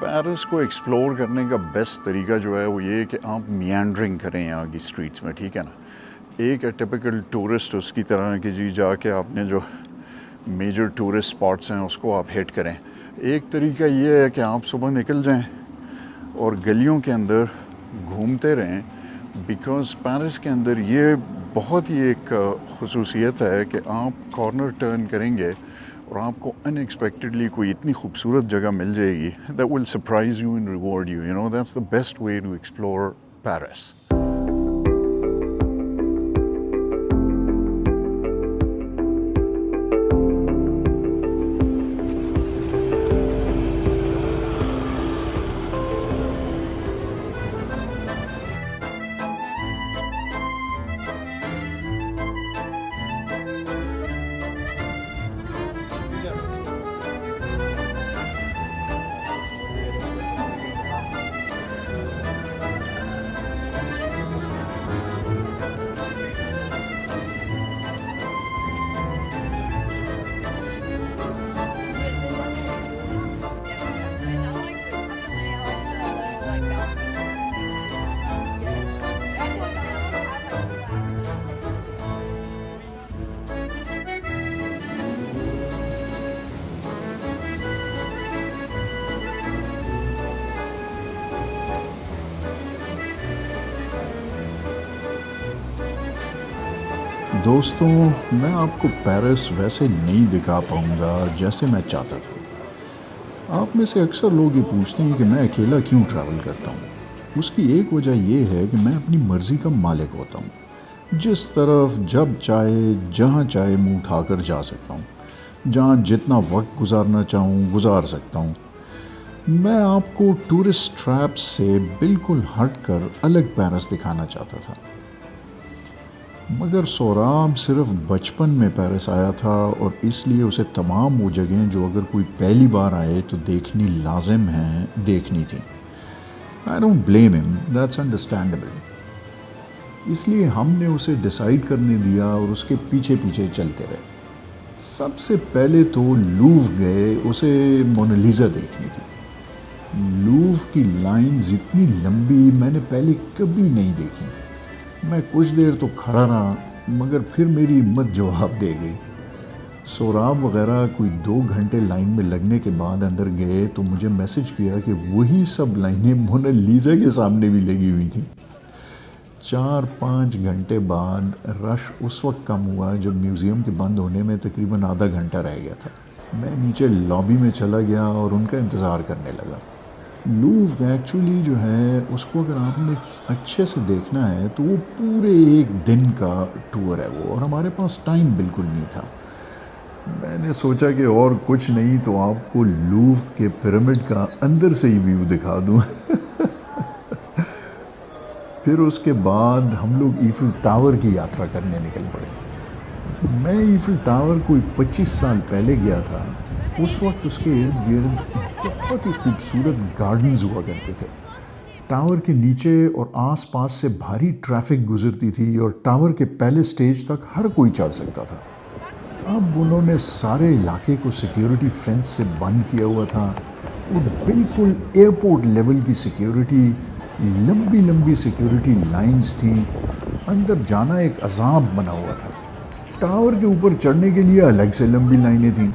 Paris کو explore کرنے کا بیسٹ طریقہ جو ہے وہ یہ کہ آپ میانڈرنگ کریں یہاں کی اسٹریٹس میں، ٹھیک ہے نا. ایک ہے ٹپیکل ٹورسٹ اس کی طرح کہ جی جا کے آپ نے جو میجر ٹورسٹ اسپاٹس ہیں اس کو آپ ہٹ کریں. ایک طریقہ یہ ہے کہ آپ صبح نکل جائیں اور گلیوں کے اندر گھومتے رہیں، بیکاز پیرس کے اندر یہ بہت ہی ایک خصوصیت ہے کہ آپ کارنر ٹرن کریں گے اور آپ کو ان ایکسپیکٹڈلی کوئی اتنی خوبصورت جگہ مل جائے گی that will surprise you and reward you. You know that's the best way to explore Paris. دوستوں، میں آپ کو پیرس ویسے نہیں دکھا پاؤں گا جیسے میں چاہتا تھا. آپ میں سے اکثر لوگ یہ پوچھتے ہیں کہ میں اکیلا کیوں ٹریول کرتا ہوں. اس کی ایک وجہ یہ ہے کہ میں اپنی مرضی کا مالک ہوتا ہوں. جس طرف جب چاہے جہاں چاہے منہ اٹھا کر جا سکتا ہوں، جہاں جتنا وقت گزارنا چاہوں گزار سکتا ہوں. میں آپ کو ٹورسٹ ٹریپ سے بالکل ہٹ کر الگ پیرس دکھانا چاہتا تھا. مگر سوراب صرف بچپن میں پیرس آیا تھا اور اس لیے اسے تمام وہ جگہیں جو اگر کوئی پہلی بار آئے تو دیکھنی لازم ہیں دیکھنی تھی. I don't blame him, that's understandable. اس لیے ہم نے اسے ڈیسائیڈ کرنے دیا اور اس کے پیچھے پیچھے چلتے رہے. سب سے پہلے تو لوور گئے، اسے مونالیزا دیکھنی تھی. لوور کی لائنز اتنی لمبی میں نے پہلے کبھی نہیں دیکھی. میں کچھ دیر تو کھڑا رہا مگر پھر میری ہمت جواب دے گئی. سوراب وغیرہ کوئی 2 گھنٹے لائن میں لگنے کے بعد اندر گئے تو مجھے میسج کیا کہ وہی سب لائنیں مونالیزا کے سامنے بھی لگی ہوئی تھیں. 4-5 گھنٹے بعد رش اس وقت کم ہوا جب میوزیم کے بند ہونے میں تقریباً آدھا گھنٹہ رہ گیا تھا. میں نیچے لابی میں چلا گیا اور ان کا انتظار کرنے لگا. لوور ایکچولی جو ہے اس کو اگر آپ نے اچھے سے دیکھنا ہے تو وہ پورے ایک دن کا ٹور ہے وہ، اور ہمارے پاس ٹائم بالکل نہیں تھا. میں نے سوچا کہ اور کچھ نہیں تو آپ کو لوور کے پیرامڈ کا اندر سے ہی ویو دکھا دوں. پھر اس کے بعد ہم لوگ ایفل ٹاور کی یاترا کرنے نکل پڑے. میں ایفل ٹاور کوئی 25 سال پہلے گیا تھا. اس وقت اس کے ارد گرد بہت ہی خوبصورت گارڈنز ہوا کرتے تھے. ٹاور کے نیچے اور آس پاس سے بھاری ٹریفک گزرتی تھی اور ٹاور کے پہلے سٹیج تک ہر کوئی چڑھ سکتا تھا. اب انہوں نے سارے علاقے کو سیکیورٹی فینس سے بند کیا ہوا تھا اور بالکل ایئرپورٹ لیول کی سیکیورٹی، لمبی لمبی سیکیورٹی لائنز تھیں. اندر جانا ایک عذاب بنا ہوا تھا. ٹاور کے اوپر چڑھنے کے لیے الگ سے لمبی لائنیں تھیں.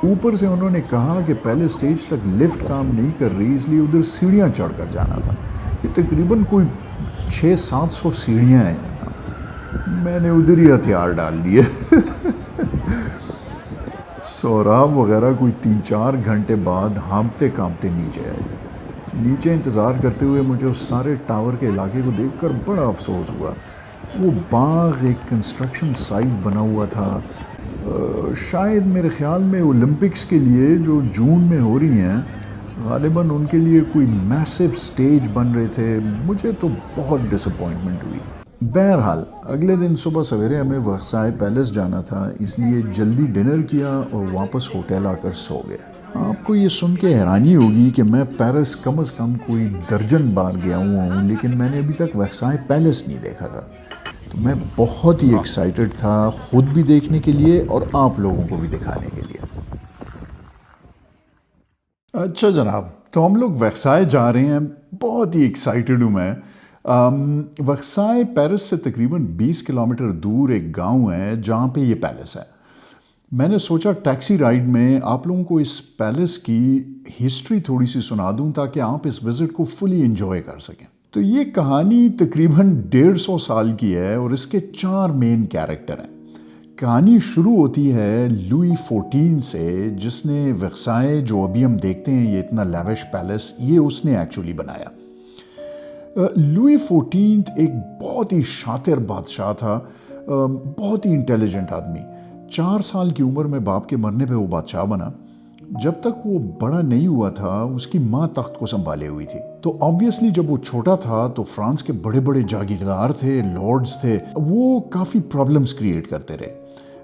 اوپر سے انہوں نے کہا کہ پہلے سٹیج تک لفٹ کام نہیں کر رہی، اس لیے ادھر سیڑھیاں چڑھ کر جانا تھا. یہ تقریباً کوئی 600-700 سیڑھیاں ہیں. میں نے ادھر ہی ہتھیار ڈال دیے. سوراب وغیرہ کوئی 3-4 گھنٹے بعد ہانپتے کانپتے نیچے آئے. نیچے انتظار کرتے ہوئے مجھے اس سارے ٹاور کے علاقے کو دیکھ کر بڑا افسوس ہوا. وہ باغ ایک کنسٹرکشن سائٹ بنا ہوا تھا. شاید میرے خیال میں اولمپکس کے لیے جو جون میں ہو رہی ہیں غالباً ان کے لیے کوئی میسو سٹیج بن رہے تھے. مجھے تو بہت ڈس اپوائنٹمنٹ ہوئی. بہرحال اگلے دن صبح سویرے ہمیں ورسائے پیلس جانا تھا، اس لیے جلدی ڈنر کیا اور واپس ہوٹل آ کر سو گئے. آپ کو یہ سن کے حیرانی ہوگی کہ میں پیرس کم از کم کوئی درجن بار گیا ہوا ہوں، لیکن میں نے ابھی تک ورسائے پیلس نہیں دیکھا تھا. تو میں بہت ہی ایکسائٹڈ تھا خود بھی دیکھنے کے لیے اور آپ لوگوں کو بھی دکھانے کے لیے. اچھا جناب، تو ہم لوگ ویکسائے جا رہے ہیں، بہت ہی ایکسائٹڈ ہوں میں۔ ویکسائے پیرس سے تقریباً 20 کلومیٹر دور ایک گاؤں ہے جہاں پہ یہ پیلس ہے۔ میں نے سوچا ٹیکسی رائیڈ میں آپ لوگوں کو اس پیلس کی ہسٹری تھوڑی سی سنا دوں تاکہ آپ اس وزٹ کو فلی انجوائے کر سکیں۔ تو یہ کہانی تقریباً 150 سال کی ہے اور اس کے 4 مین کیریکٹر ہیں۔ کہانی شروع ہوتی ہے لوئی 14 سے، جس نے ویکسائے جو ابھی ہم دیکھتے ہیں یہ اتنا لیوش پیلس، یہ اس نے ایکچولی بنایا۔ لوئی 14 ایک بہت ہی شاطر بادشاہ تھا، بہت ہی انٹیلیجنٹ آدمی۔ 4 سال کی عمر میں باپ کے مرنے پہ وہ بادشاہ بنا۔ جب تک وہ بڑا نہیں ہوا تھا اس کی ماں تخت کو سنبھالے ہوئی تھی، تو آبویسلی جب وہ چھوٹا تھا تو فرانس کے بڑے بڑے جاگیردار تھے، لارڈز تھے، وہ کافی پرابلمز کریٹ کرتے رہے۔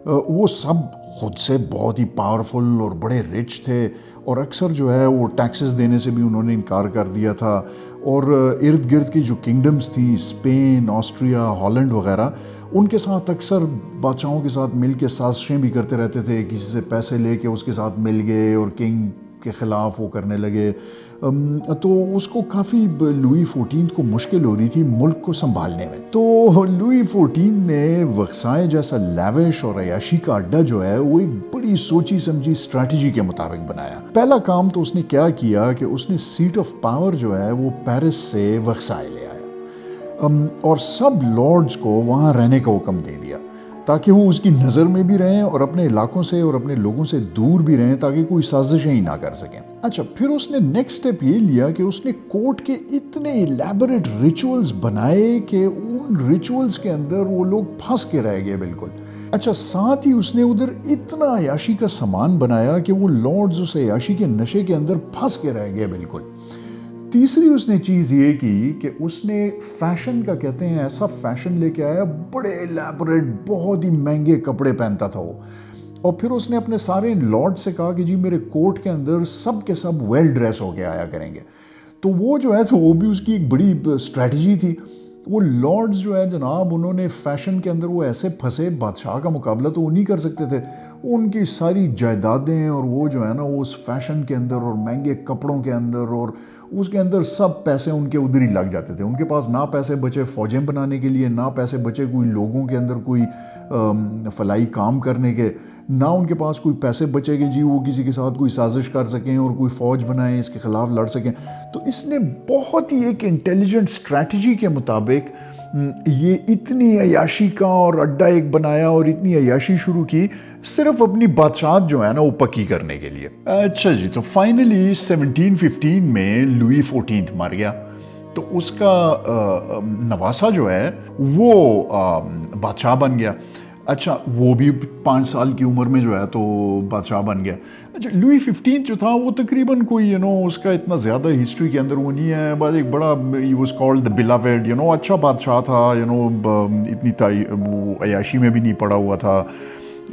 وہ سب خود سے بہت ہی پاورفل اور بڑے رچ تھے، اور اکثر جو ہے وہ ٹیکسز دینے سے بھی انہوں نے انکار کر دیا تھا، اور ارد گرد کی جو کنگڈمز تھیں، اسپین، آسٹریا، ہالینڈ وغیرہ، ان کے ساتھ اکثر بادشاہوں کے ساتھ مل کے سازشیں بھی کرتے رہتے تھے۔ کسی سے پیسے لے کے اس کے ساتھ مل گئے اور کنگ کے خلاف وہ کرنے لگے، تو اس کو کافی لوئی 14 کو مشکل ہو رہی تھی ملک کو سنبھالنے میں۔ تو لوئی 14 نے ویکسائے جیسا لیوش اور عیاشی کا اڈا جو ہے وہ ایک بڑی سوچی سمجھی اسٹریٹجی کے مطابق بنایا۔ پہلا کام تو اس نے کیا کیا کہ اس نے سیٹ آف پاور جو ہے وہ پیرس سے ویکسائے لے آیا، اور سب لارڈز کو وہاں رہنے کا حکم دے دیا تاکہ وہ اس کی نظر میں بھی رہیں اور اپنے علاقوں سے اور اپنے لوگوں سے دور بھی رہیں تاکہ کوئی سازشیں ہی نہ کر سکیں۔ اچھا، پھر اس نے نیکسٹ سٹیپ یہ لیا کہ اس نے کورٹ کے اتنے الیبوریٹ ریچولز بنائے کہ ان ریچولز کے اندر وہ لوگ پھنس کے رہ گئے بالکل۔ اچھا، ساتھ ہی اس نے ادھر اتنا عیاشی کا سامان بنایا کہ وہ لارڈز اس عیاشی کے نشے کے اندر پھنس کے رہ گئے بالکل۔ تیسری اس نے چیز یہ کی کہ اس نے فیشن کا کہتے ہیں ایسا فیشن لے کے آیا، بڑے الیبوریٹ بہت ہی مہنگے کپڑے پہنتا تھا وہ، اور پھر اس نے اپنے سارے لارڈ سے کہا کہ جی میرے کورٹ کے اندر سب کے سب ویل ڈریس ہو کے آیا کریں گے۔ تو وہ جو ہے تو وہ بھی اس کی ایک بڑی اسٹریٹجی تھی۔ وہ لارڈز جو ہے جناب، انہوں نے فیشن کے اندر وہ ایسے پھنسے، بادشاہ کا مقابلہ تو وہ نہیں کر سکتے تھے، ان کی ساری جائیدادیں اور وہ جو ہے نا وہ اس فیشن کے اندر اور مہنگے کپڑوں کے اندر اور اس کے اندر سب پیسے ان کے ادھر ہی لگ جاتے تھے۔ ان کے پاس نہ پیسے بچے فوجیں بنانے کے لیے، نہ پیسے بچے کوئی لوگوں کے اندر کوئی فلاحی کام کرنے کے، نہ ان کے پاس کوئی پیسے بچے کہ جی وہ کسی کے ساتھ کوئی سازش کر سکیں اور کوئی فوج بنائیں اس کے خلاف لڑ سکیں۔ تو اس نے بہت ہی ایک انٹیلیجنٹ اسٹریٹجی کے مطابق یہ اتنی عیاشی کا اور اڈا ایک بنایا اور اتنی عیاشی شروع کی صرف اپنی بادشاہت جو ہے نا وہ پکی کرنے کے لیے۔ اچھا جی، تو فائنلی 1715 میں لوئی 14 مر گیا، تو اس کا نواسا جو ہے وہ بادشاہ بن گیا۔ اچھا، وہ بھی 5 سال کی عمر میں جو ہے تو بادشاہ بن گیا۔ اچھا، لوئی 15 جو تھا وہ تقریباً کوئی اس کا اتنا زیادہ ہسٹری کے اندر وہ نہیں ہے، بس ایک بڑا ہی واز کالڈ دی بیلاویڈ، اچھا بادشاہ تھا، اتنی وہ عیاشی میں بھی نہیں پڑا ہوا تھا،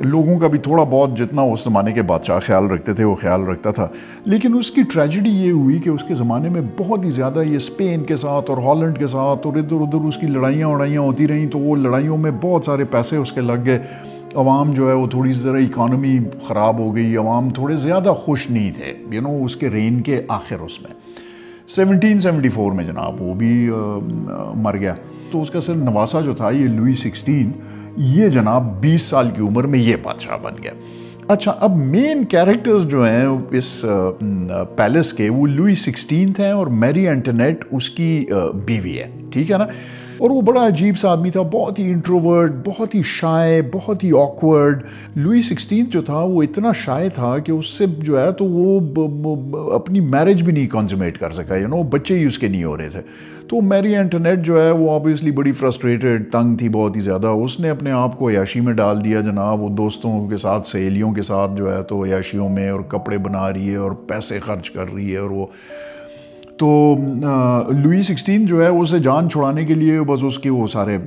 لوگوں کا بھی تھوڑا بہت جتنا اس زمانے کے بادشاہ خیال رکھتے تھے وہ خیال رکھتا تھا۔ لیکن اس کی ٹریجڈی یہ ہوئی کہ اس کے زمانے میں بہت ہی زیادہ یہ اسپین کے ساتھ اور ہالینڈ کے ساتھ اور ادھر ادھر اس کی لڑائیاں ہوتی رہیں، تو وہ لڑائیوں میں بہت سارے پیسے اس کے لگ گئے۔ عوام جو ہے وہ تھوڑی سی ذرا اکانومی خراب ہو گئی، عوام تھوڑے زیادہ خوش نہیں تھے اس کے رین کے آخر اس میں 1774 میں جناب وہ بھی مر گیا۔ تو اس کا صرف نواسا جو تھا یہ لوئی 16، یہ جناب 20 سال کی عمر میں یہ بادشاہ بن گیا۔ اچھا، اب مین کیریکٹرز جو ہیں اس پیلس کے وہ لوئی 16 ہیں اور میری اینٹونیٹ اس کی بیوی ہے، ٹھیک ہے نا۔ اور وہ بڑا عجیب سا آدمی تھا، بہت ہی انٹروورٹ، بہت ہی شائع، بہت ہی آکورڈ۔ لوئی 16 جو تھا وہ اتنا شائع تھا کہ اس سے جو ہے تو وہ اپنی میرج بھی نہیں کنزومیٹ کر سکا، بچے ہی اس کے نہیں ہو رہے تھے۔ تو میری اینٹونیٹ جو ہے وہ آبویسلی بڑی فرسٹریٹڈ، تنگ تھی بہت ہی زیادہ۔ اس نے اپنے آپ کو عیاشی میں ڈال دیا جناب، وہ دوستوں کے ساتھ سہیلیوں کے ساتھ جو ہے تو عیاشیوں میں اور کپڑے بنا رہی ہے اور پیسے خرچ کر رہی ہے، اور وہ تو لوئی 16 جو ہے اسے جان چھڑانے کے لیے بس اس کے وہ سارے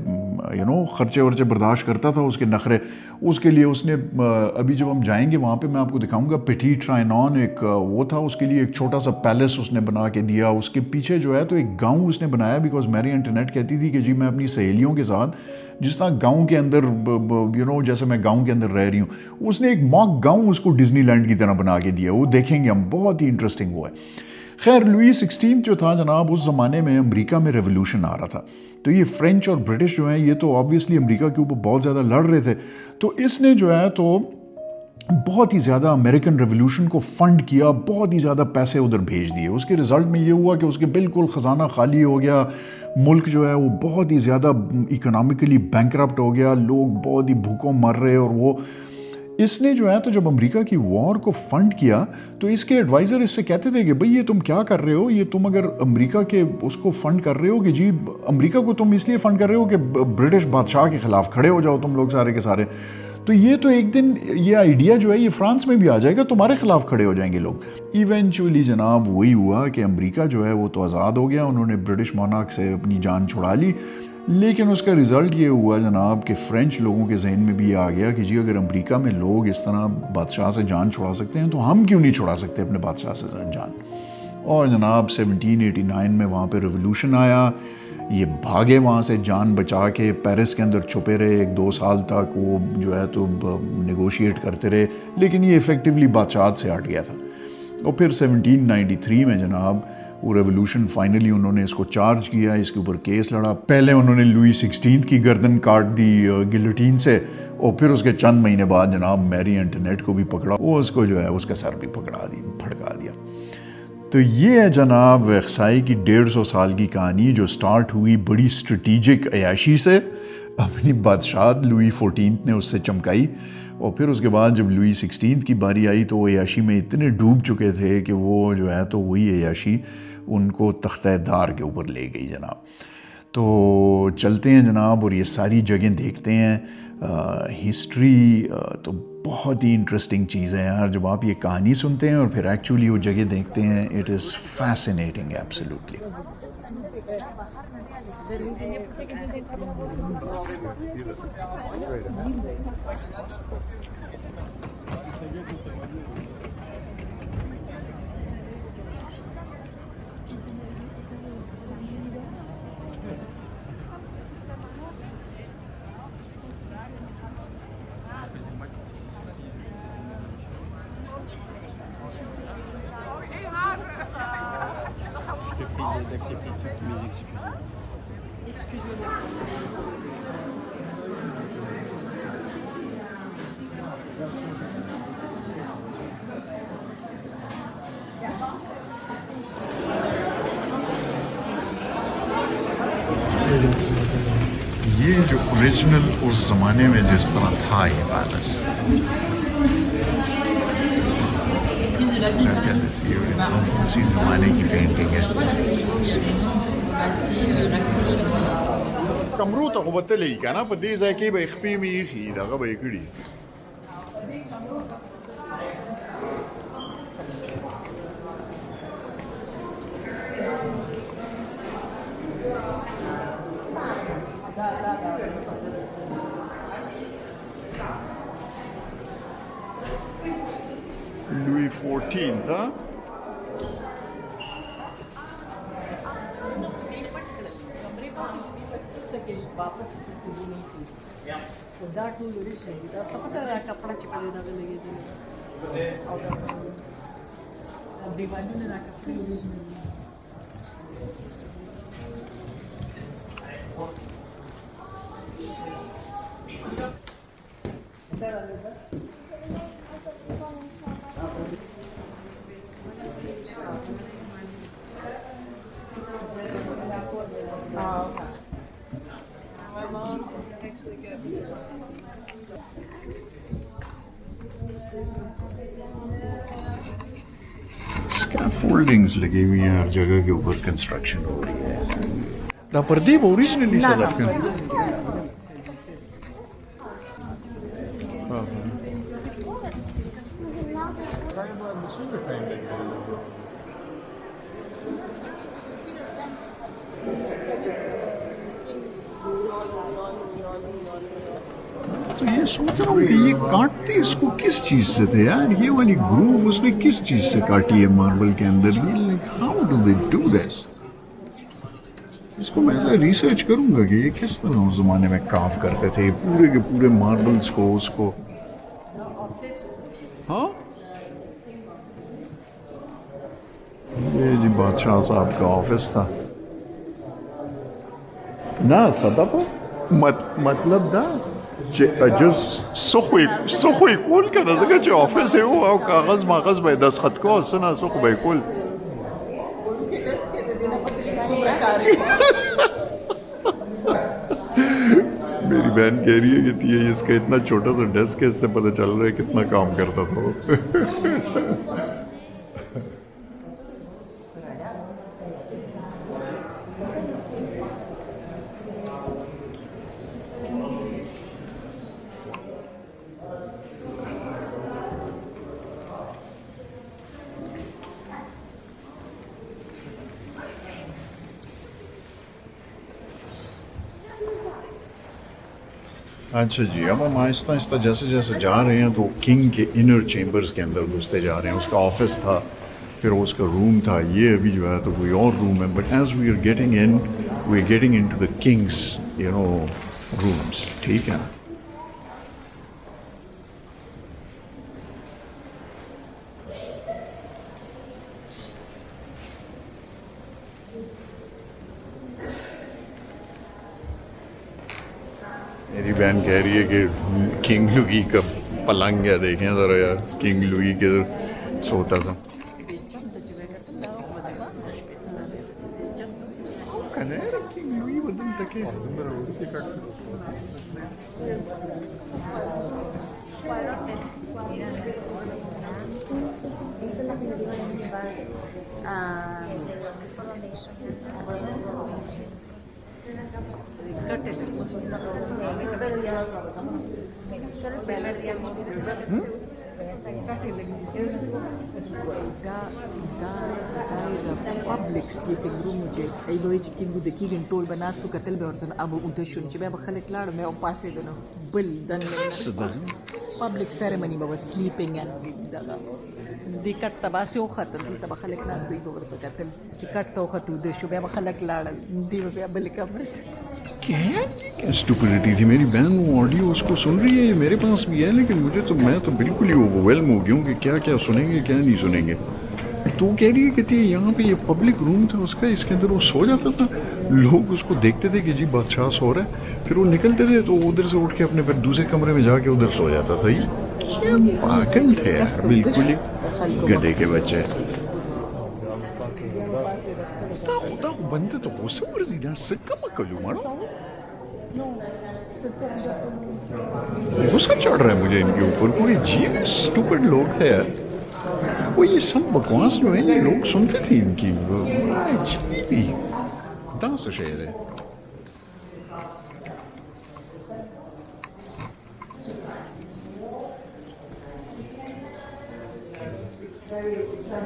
خرچے ورچے برداشت کرتا تھا، اس کے نخرے۔ اس کے لیے اس نے ابھی جب ہم جائیں گے وہاں پہ میں آپ کو دکھاؤں گا، پیٹی ٹرائنون ایک وہ تھا، اس کے لیے ایک چھوٹا سا پیلس اس نے بنا کے دیا۔ اس کے پیچھے جو ہے تو ایک گاؤں اس نے بنایا، بیکاز میری اینٹونیٹ کہتی تھی کہ جی میں اپنی سہیلیوں کے ساتھ جس طرح گاؤں کے اندر جیسے میں گاؤں کے اندر رہ رہی ہوں، اس نے ایک ماک گاؤں اس کو ڈزنی لینڈ کی طرح بنا کے دیا۔ وہ دیکھیں گے ہم، بہت ہی انٹرسٹنگ وہ ہے۔ خیر لوئی 16 جو تھا جناب، اس زمانے میں امریکہ میں ریولوشن آ رہا تھا، تو یہ فرینچ اور برٹش جو ہیں یہ تو آبویسلی امریکہ کے اوپر بہت زیادہ لڑ رہے تھے، تو اس نے جو ہے تو بہت ہی زیادہ امریکن ریولوشن کو فنڈ کیا، بہت ہی زیادہ پیسے ادھر بھیج دیے. اس کے رزلٹ میں یہ ہوا کہ اس کے بالکل خزانہ خالی ہو گیا، ملک جو ہے وہ بہت ہی زیادہ اکنامکلی بینکرپٹ ہو گیا، لوگ بہت ہی بھوکوں مر رہے. اور وہ اس نے جو ہے تو جب امریکہ کی وار کو فنڈ کیا تو اس کے ایڈوائزر اس سے کہتے تھے کہ بھئی یہ تم کیا کر رہے ہو، یہ تم اگر امریکہ کے اس کو فنڈ کر رہے ہو کہ جی امریکہ کو تم اس لیے فنڈ کر رہے ہو کہ برٹش بادشاہ کے خلاف کھڑے ہو جاؤ تم لوگ سارے کے سارے، تو یہ تو ایک دن یہ آئیڈیا جو ہے یہ فرانس میں بھی آ جائے گا، تمہارے خلاف کھڑے ہو جائیں گے لوگ. ایونچولی جناب وہی ہوا کہ امریکہ جو ہے وہ تو آزاد ہو گیا، انہوں نے برٹش مونارک سے اپنی جان چھڑا لی، لیکن اس کا رزلٹ یہ ہوا جناب کہ فرینچ لوگوں کے ذہن میں بھی یہ آ گیا کہ جی اگر امریکہ میں لوگ اس طرح بادشاہ سے جان چھڑا سکتے ہیں تو ہم کیوں نہیں چھڑا سکتے اپنے بادشاہ سے جان. اور جناب 1789 میں وہاں پہ ریولوشن آیا، یہ بھاگے وہاں سے جان بچا کے، پیرس کے اندر چھپے رہے 1-2 سال تک، وہ جو ہے تو نیگوشیٹ کرتے رہے، لیکن یہ ایفیکٹولی بادشاہت سے ہٹ گیا تھا. اور پھر 1793 میں جناب وہ ریولوشن فائنلی انہوں نے اس کو چارج کیا، اس کے اوپر کیس لڑا. پہلے انہوں نے لوئی 16 کی گردن کاٹ دی گلوٹین سے، اور پھر اس کے چند مہینے بعد جناب میری انٹرنیٹ کو بھی پکڑا، وہ اس کو جو ہے اس کا سر بھی پھڑکا دیا. تو یہ ہے جناب ویکسائی کی 150 سال کی کہانی جو سٹارٹ ہوئی بڑی اسٹریٹیجک عیاشی سے، اپنی بادشاہت لوئی 14 نے اس سے چمکائی. اور پھر اس کے بعد جب لوئی 16 کی باری آئی تو وہ عیاشی میں اتنے ڈوب چکے تھے کہ وہ جو ہے تو وہی عیاشی ان کو تختہ دار کے اوپر لے گئی جناب. تو چلتے ہیں جناب اور یہ ساری جگہیں دیکھتے ہیں. ہسٹری تو بہت ہی انٹرسٹنگ چیز ہے یار، جب آپ یہ کہانی سنتے ہیں اور پھر ایکچولی وہ جگہ دیکھتے ہیں، it is fascinating absolutely. D'accepter toutes mes excuses. یہ جو اوریجنل اس زمانے میں جس طرح تھا یہ پیلس، اسی زمانے کی پینٹنگ ہے. کمرو ته خو به تللی که نه، په دې ځای کې به یې خپې مې ایښي، دغه به یې کړي. لوئی 14 تھا. واپس سے نہیں تھی دا ټول ورشي دا څه را کپڑا چې په دغه لګي دي او دیوالونه را کپڑا ورشي. اسکیفولڈنگز لگی ہوئی ہیں ہر جگہ کے اوپر، کنسٹرکشن ہو رہی ہے. دا پردیپ اوریجنلی ساؤتھ افریقن. تو یہ سوچ رہا ہوں کہ یہ کاٹتے اس کو کس چیز سے تھے یار، یہ والی گروف اس نے کس چیز سے کاٹی ہے ماربل کے اندر؟ How do they do this? اس کو میں ایسا ریسرچ کروں گا کہ یہ کس طرح اس زمانے میں کاف کرتے تھے پورے کے پورے ماربلز کو، اس کو. ہاں یہ جی بادشاہ صاحب کا آفس تھا نا صدفہ مطلب دا جز سخوی کول کنه ځکه چې آفس یې و او کاغذ ماغذ به یې دستخط کو څه نه سخ به یې کول میری بہن کہہ رہی ہے کہ یہ اس کا اتنا چھوٹا سا ڈیسک ہے اس سے پتہ چل رہا ہے کتنا کام کرتا تھا وہ اچھا جی اب ہم آہستہ آہستہ جیسے جیسے جا رہے ہیں تو کنگ کے انر چیمبرز کے اندر گھستے جا رہے ہیں اس کا آفس تھا پھر اس کا روم تھا یہ ابھی جو ہے تو کوئی اور روم ہے but as we are getting into the kings rooms ٹھیک ہے نا میری بہن کہہ رہی ہے کہ کنگ لوئی کا پلنگ ہے دیکھیں ذرا یار کنگ لوئی کے سوتا تھا public sleeping room چې ای دوی چې کینګو د کیګن ټول بناستو کتل به ورته ابو اونته شون چې به خلک لاړ مې او پاسې دنو بل دن public ceremony به sleeping and دغه دی کټ تباسه او خاطر ته به خلک ناس دوی به ورته کتل چې کټ تو خطو د شو به خلک لاړل دی به بل کمره کیا اسٹوپڈیٹی تھی میری بہن وہ آڈیو اس کو سن رہی ہے یہ میرے پاس بھی ہے لیکن مجھے تو میں تو بالکل ہی اوورویلم ہو گیا ہوں کہ کیا کیا سنیں گے کیا نہیں سنیں گے تو وہ کہہ رہی ہے کہ یہاں پہ یہ پبلک روم تھا اس کا اس کے اندر وہ سو جاتا تھا لوگ اس کو دیکھتے تھے کہ جی بادشاہ سو رہا ہے پھر وہ نکلتے تھے تو ادھر سے اٹھ کے اپنے پھر دوسرے کمرے میں جا کے ادھر سو جاتا تھا یہ کیا پاگل تھے یار بالکل ہی گدھے کے بچے خدا بندے تو غصہ ورزی دا سکا مکلو مارو غصہ چڑھ رہا ہے مجھے ان کے اوپر کوئی عجیب اسٹوپڈ لوگ تھے یار وہ یہ سب بکواس جو ہے یہ لوگ سنتے تھے ان کی عجیب ہی داس شہر ہے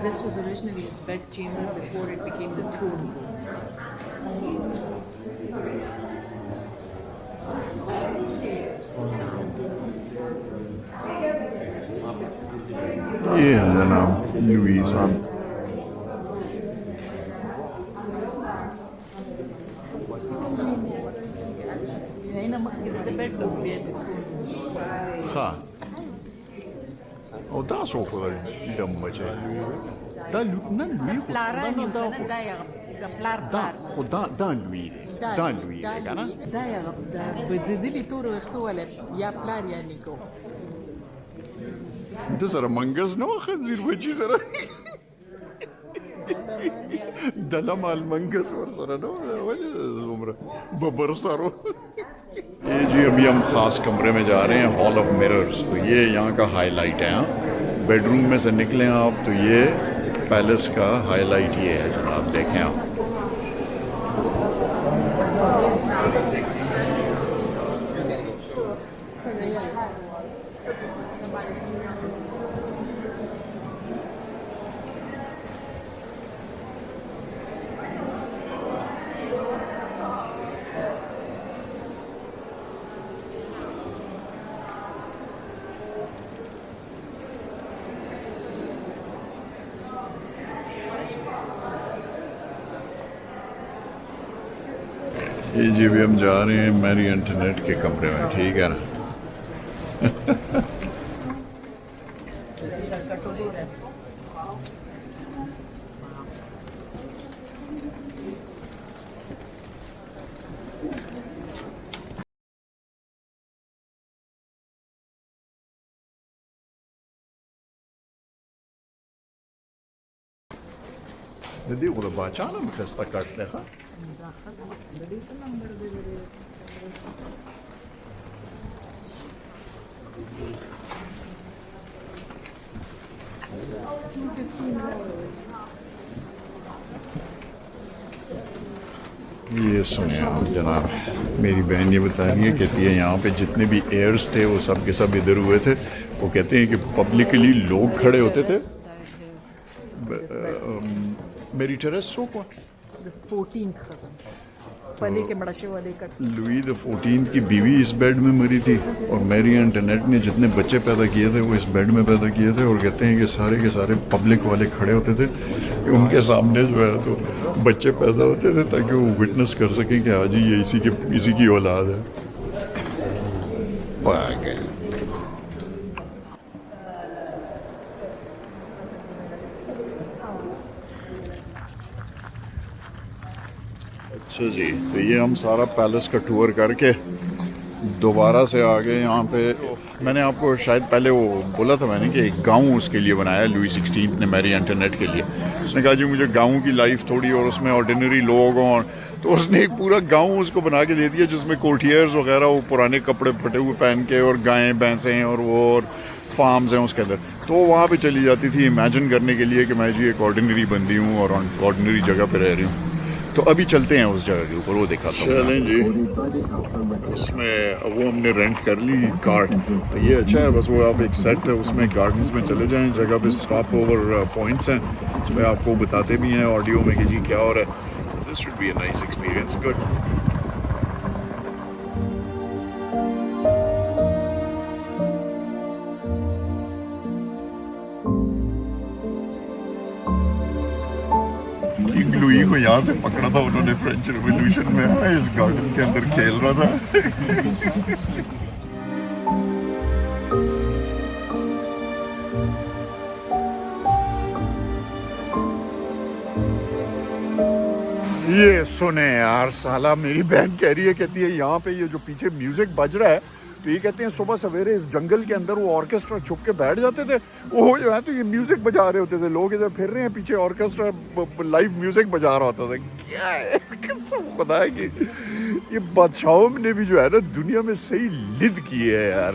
This was originally his bed chamber before it became the throne. یہ ہے جناب لوئی صاحب ہاں او دا سو خو دم بچه دا نه لوی پلارانی دا پلار خدا دا لوی دا لوی کنه دا یا دا بزیدلی تور وختو ولا یا پلار یا نیکو د سره منګز نو خنزیر بچی سره دلم المنګز ور سره نو وجه عمر ببر سرو یہ جی ابھی ہم خاص کمرے میں جا رہے ہیں ہال آف میررز تو یہ یہاں کا ہائی لائٹ ہے بیڈ روم میں سے نکلیں آپ تو یہ پیلس کا ہائی لائٹ یہ ہے جناب دیکھیں آپ یہ جی بھی ہم جا رہے ہیں میری انٹرنیٹ کے کمرے میں ٹھیک ہے نا ندی وہ باچانا مخستہ کاٹ لے خا یہ سنیں آپ جناب، میری بہن یہ بتا رہی ہے، کہتی ہے یہاں پہ جتنے بھی ایئرز تھے وہ سب کے سب ادھر ہوئے تھے. وہ کہتے ہیں کہ پبلکلی لوگ کھڑے ہوتے تھے. میری ٹیرس سو کو لوئی دا 14 کی بیوی اس بیڈ میں مری تھی، اور میری انٹرنیٹ نے جتنے بچے پیدا کیے تھے وہ اس بیڈ میں پیدا کیے تھے. اور کہتے ہیں کہ سارے کے سارے پبلک والے کھڑے ہوتے تھے کہ ان کے سامنے جو ہے تو بچے پیدا ہوتے تھے تاکہ وہ وٹنس کر سکیں کہ ہاں جی یہ اسی کی اولاد ہے. اچھا جی، تو یہ ہم سارا پیلس کا ٹور کر کے دوبارہ سے آ گئے یہاں پہ. میں نے آپ کو شاید پہلے وہ بولا تھا میں نے کہ ایک گاؤں اس کے لیے بنایا لوئی 16 نے میری انٹرنیٹ کے لیے. اس نے کہا جی مجھے گاؤں کی لائف تھوڑی اور اس میں آرڈینری لوگ ہوں، تو اس نے ایک پورا گاؤں اس کو بنا کے دے دیا جس میں کوٹھیئرز وغیرہ وہ پرانے کپڑے پھٹے ہوئے پہن کے، اور گائیں بھینسیں اور وہ اور فارمز ہیں اس کے اندر. تو وہاں پہ چلی جاتی تھی امیجن کرنے کے لیے کہ میں جی ایک آرڈینری بندی ہوں اور آرڈینری جگہ پہ رہ رہی ہوں. تو ابھی چلتے ہیں اس جگہ کے اوپر، وہ دکھاتا ہوں. چلیں جی، اس میں وہ ہم نے رینٹ کر لی کارٹ. تو یہ اچھا ہے، بس وہ آپ ایک سیٹ ہے اس میں گارڈنز میں چلے جائیں، جگہ پہ اسٹاپ اوور پوائنٹس ہیں، اس میں آپ کو بتاتے بھی ہیں آڈیو میں کہ جی کیا ہو رہا ہے. This should be a nice experience. Good. لوئی کو یہاں سے پکڑا تھا انہوں نے فرینچ ریولیوشن میں، اس گارڈن کے اندر کھیل رہا تھا. یہ سنیں یار، سالہ میری بہن کہہ رہی ہے، کہتی ہے یہاں پہ یہ جو پیچھے میوزک بج رہا ہے، تو یہ کہتے ہیں صبح سویرے اس جنگل کے اندر وہ آرکیسٹرا چھپ کے بیٹھ جاتے تھے، وہ جو ہے تو یہ میوزک بجا رہے ہوتے تھے، لوگ ادھر پھر رہے ہیں پیچھے، آرکیسٹرا لائیو میوزک بجا رہا ہوتا تھا. کیا ہے قسم خدا ہے کہ یہ بادشاہوں نے بھی جو ہے نا دنیا میں صحیح لد کی ہے یار.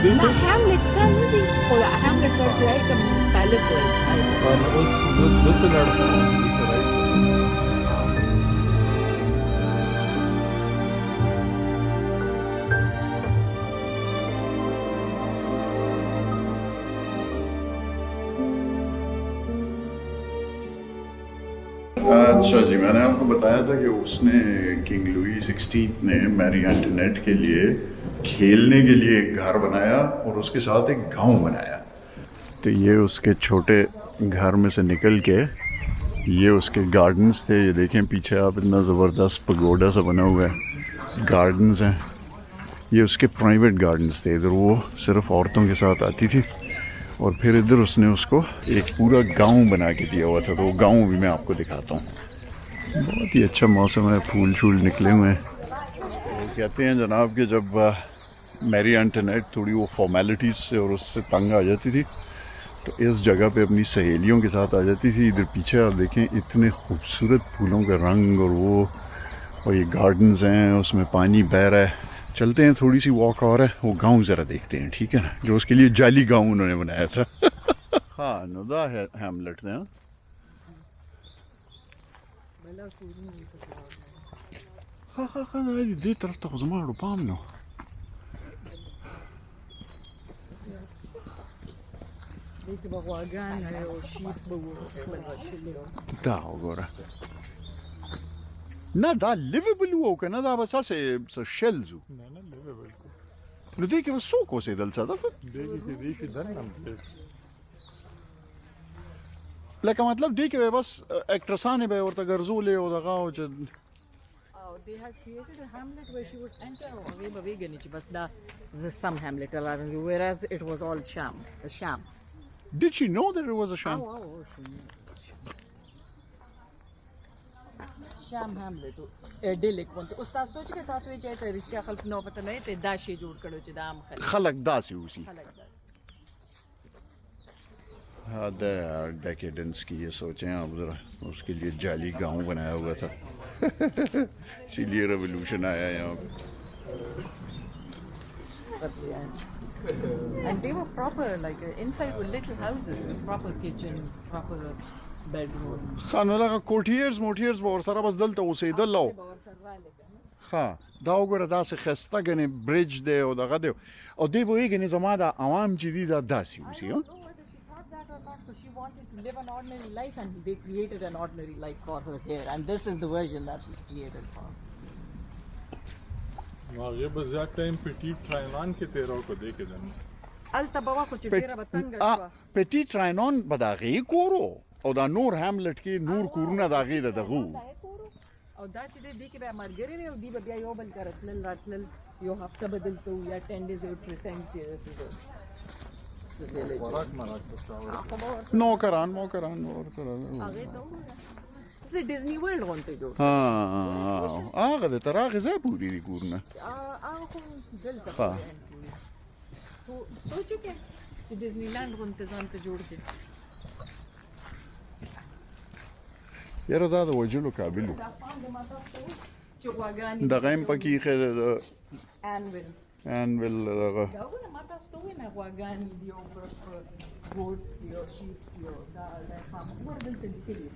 لا هاملت كان نزل ولا هاملت صار شوي كم بالاس بس لڑکا اچھا جی، میں نے آپ کو بتایا تھا کہ اس نے کنگ لوئی 16 نے میری انٹرنیٹ کے لیے کھیلنے کے لیے ایک گھر بنایا اور اس کے ساتھ ایک گاؤں بنایا. تو یہ اس کے چھوٹے گھر میں سے نکل کے یہ اس کے گارڈنز تھے. یہ دیکھیں پیچھے آپ، اتنا زبردست پگوڈا سا بنا ہوا ہے، گارڈنز ہیں. یہ اس کے پرائیویٹ گارڈنز تھے. ادھر وہ صرف عورتوں کے ساتھ آتی تھی، اور پھر ادھر اس نے اس کو ایک پورا گاؤں بنا کے دیا ہوا تھا. تو وہ گاؤں بھی میں آپ کو دکھاتا ہوں. بہت ہی اچھا موسم ہے، پھول شول نکلے ہوئے ہیں. وہ کہتے ہیں جناب کہ جب میری انٹرنیٹ تھوڑی وہ فارمیلٹیز سے اور اس سے تنگ آ جاتی تھی تو اس جگہ پہ اپنی سہیلیوں کے ساتھ آ جاتی تھی. ادھر پیچھے آپ دیکھیں اتنے خوبصورت پھولوں کا رنگ، اور یہ گارڈنز ہیں، اس میں پانی بہہ رہا ہے. چلتے ہیں، تھوڑی سی واک اور ہے، وہ گاؤں ذرا دیکھتے ہیں، ٹھیک ہے نا، جو اس کے لیے جعلی گاؤں انہوں نے بنایا تھا. ہاں ندا ہیملٹ نے. دې طرف ته خو زما اړو پام نو. Deci vă oagan, o sheep, bă, دا وګوره نه دا لیویبل وو که نه دا به څه شلز وو نه نه لیویبل نو دې کې به څوک اوسېدل صدفه دیږي چې دی شي دننه پلیس لکه مطلب دې کې به بس اکټرسانې به ورته ګرځولې او دغه او چې they had created a hamlet where she would enter away by vegan but the some hamlet allowing you whereas it was all a sham. Did she know that it was a sham? شام hamlet idyllic one استاد سوچ کې تاسو یې چې رښتیا خلک نو پته نه ته دا شی جوړ کړو چې دا عام خلک داسې اوسي خلک دا حد ڈیکیڈنس کی یہ سوچیں آپ ذرا اس کے لیے جعلی گاؤں بنایا ہوا تھا اسی لیے ریولوشن آیا یہاں پہ and they were proper like inside were little houses with proper kitchens proper bedrooms خانو لکه کوټیرز موټیرز به ورسره بس دلته اوسېدل او ښه دا وګوره داسې ښایسته ګنې برج دی او دغه دی او دی به وایي ګنې زما دا عوام چې دي دا داسې اوسي she wanted to live an ordinary life and they created an ordinary life for her here and this is the version that was created for her. هغه به زیات ټایم پیټیټ ټراینان کې تیرو کو دی کې دنه الته بابا خو چې ډیره بتنګ شو پټی ټراینون به د هغې کورو او دا نور هیملټ کې نور کورونه د هغې د دغو او دا چې دی کې به مرګري وي او دی به بیا یو بل کار تلل راتلل یو هفته بدلته یا 10 days or pretend this is خوراک مراد څه نوکران زه ډیزنی ورلد غونته جوړ هغه د تر هغې ځای پورې دي کورونه هغه خو دلته ها. سوچو کې چې ډیزنی لاند غونته ځان ته جوړ شي یاره دا د وجلو قابل و چې غواګانې دغه هم پکې ایښی دی د انویل انویل دغه دا ونه ما تاسو ته وینه غواګانې دي او ګوډس دي او شیپ دي او دا خام ور دلته لیکلي دي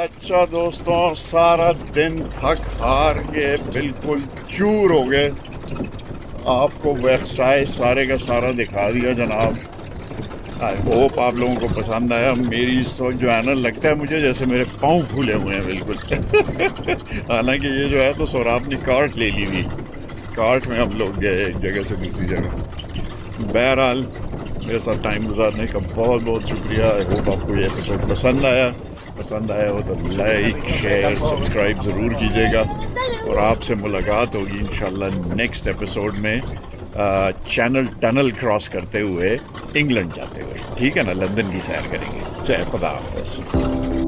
اچھا دوستوں سارا دن تھک ہار کے بالکل چور ہو گئے آپ کو ویکسائے سارے کا سارا دکھا دیا جناب آئی ہوپ آپ لوگوں کو پسند آیا میری اس وقت جو ہے نا لگتا ہے مجھے جیسے میرے پاؤں پھولے ہوئے ہیں بالکل حالانکہ یہ جو ہے تو سوراب نے کارٹ لے لی ہوئی کارٹ میں ہم لوگ گئے ایک جگہ سے دوسری جگہ بہرحال میرے ساتھ ٹائم گزارنے کا بہت بہت شکریہ آئی ہوپ آپ کو یہ ایپیسوڈ پسند آیا ہو تو لائک شیئر سبسکرائب ضرور کیجیے گا اور آپ سے ملاقات ہوگی انشاءاللہ نیکسٹ ایپیسوڈ میں چینل ٹنل کراس کرتے ہوئے انگلینڈ جاتے ہوئے ٹھیک ہے نا لندن کی سیر کریں گے جے خدا حافظ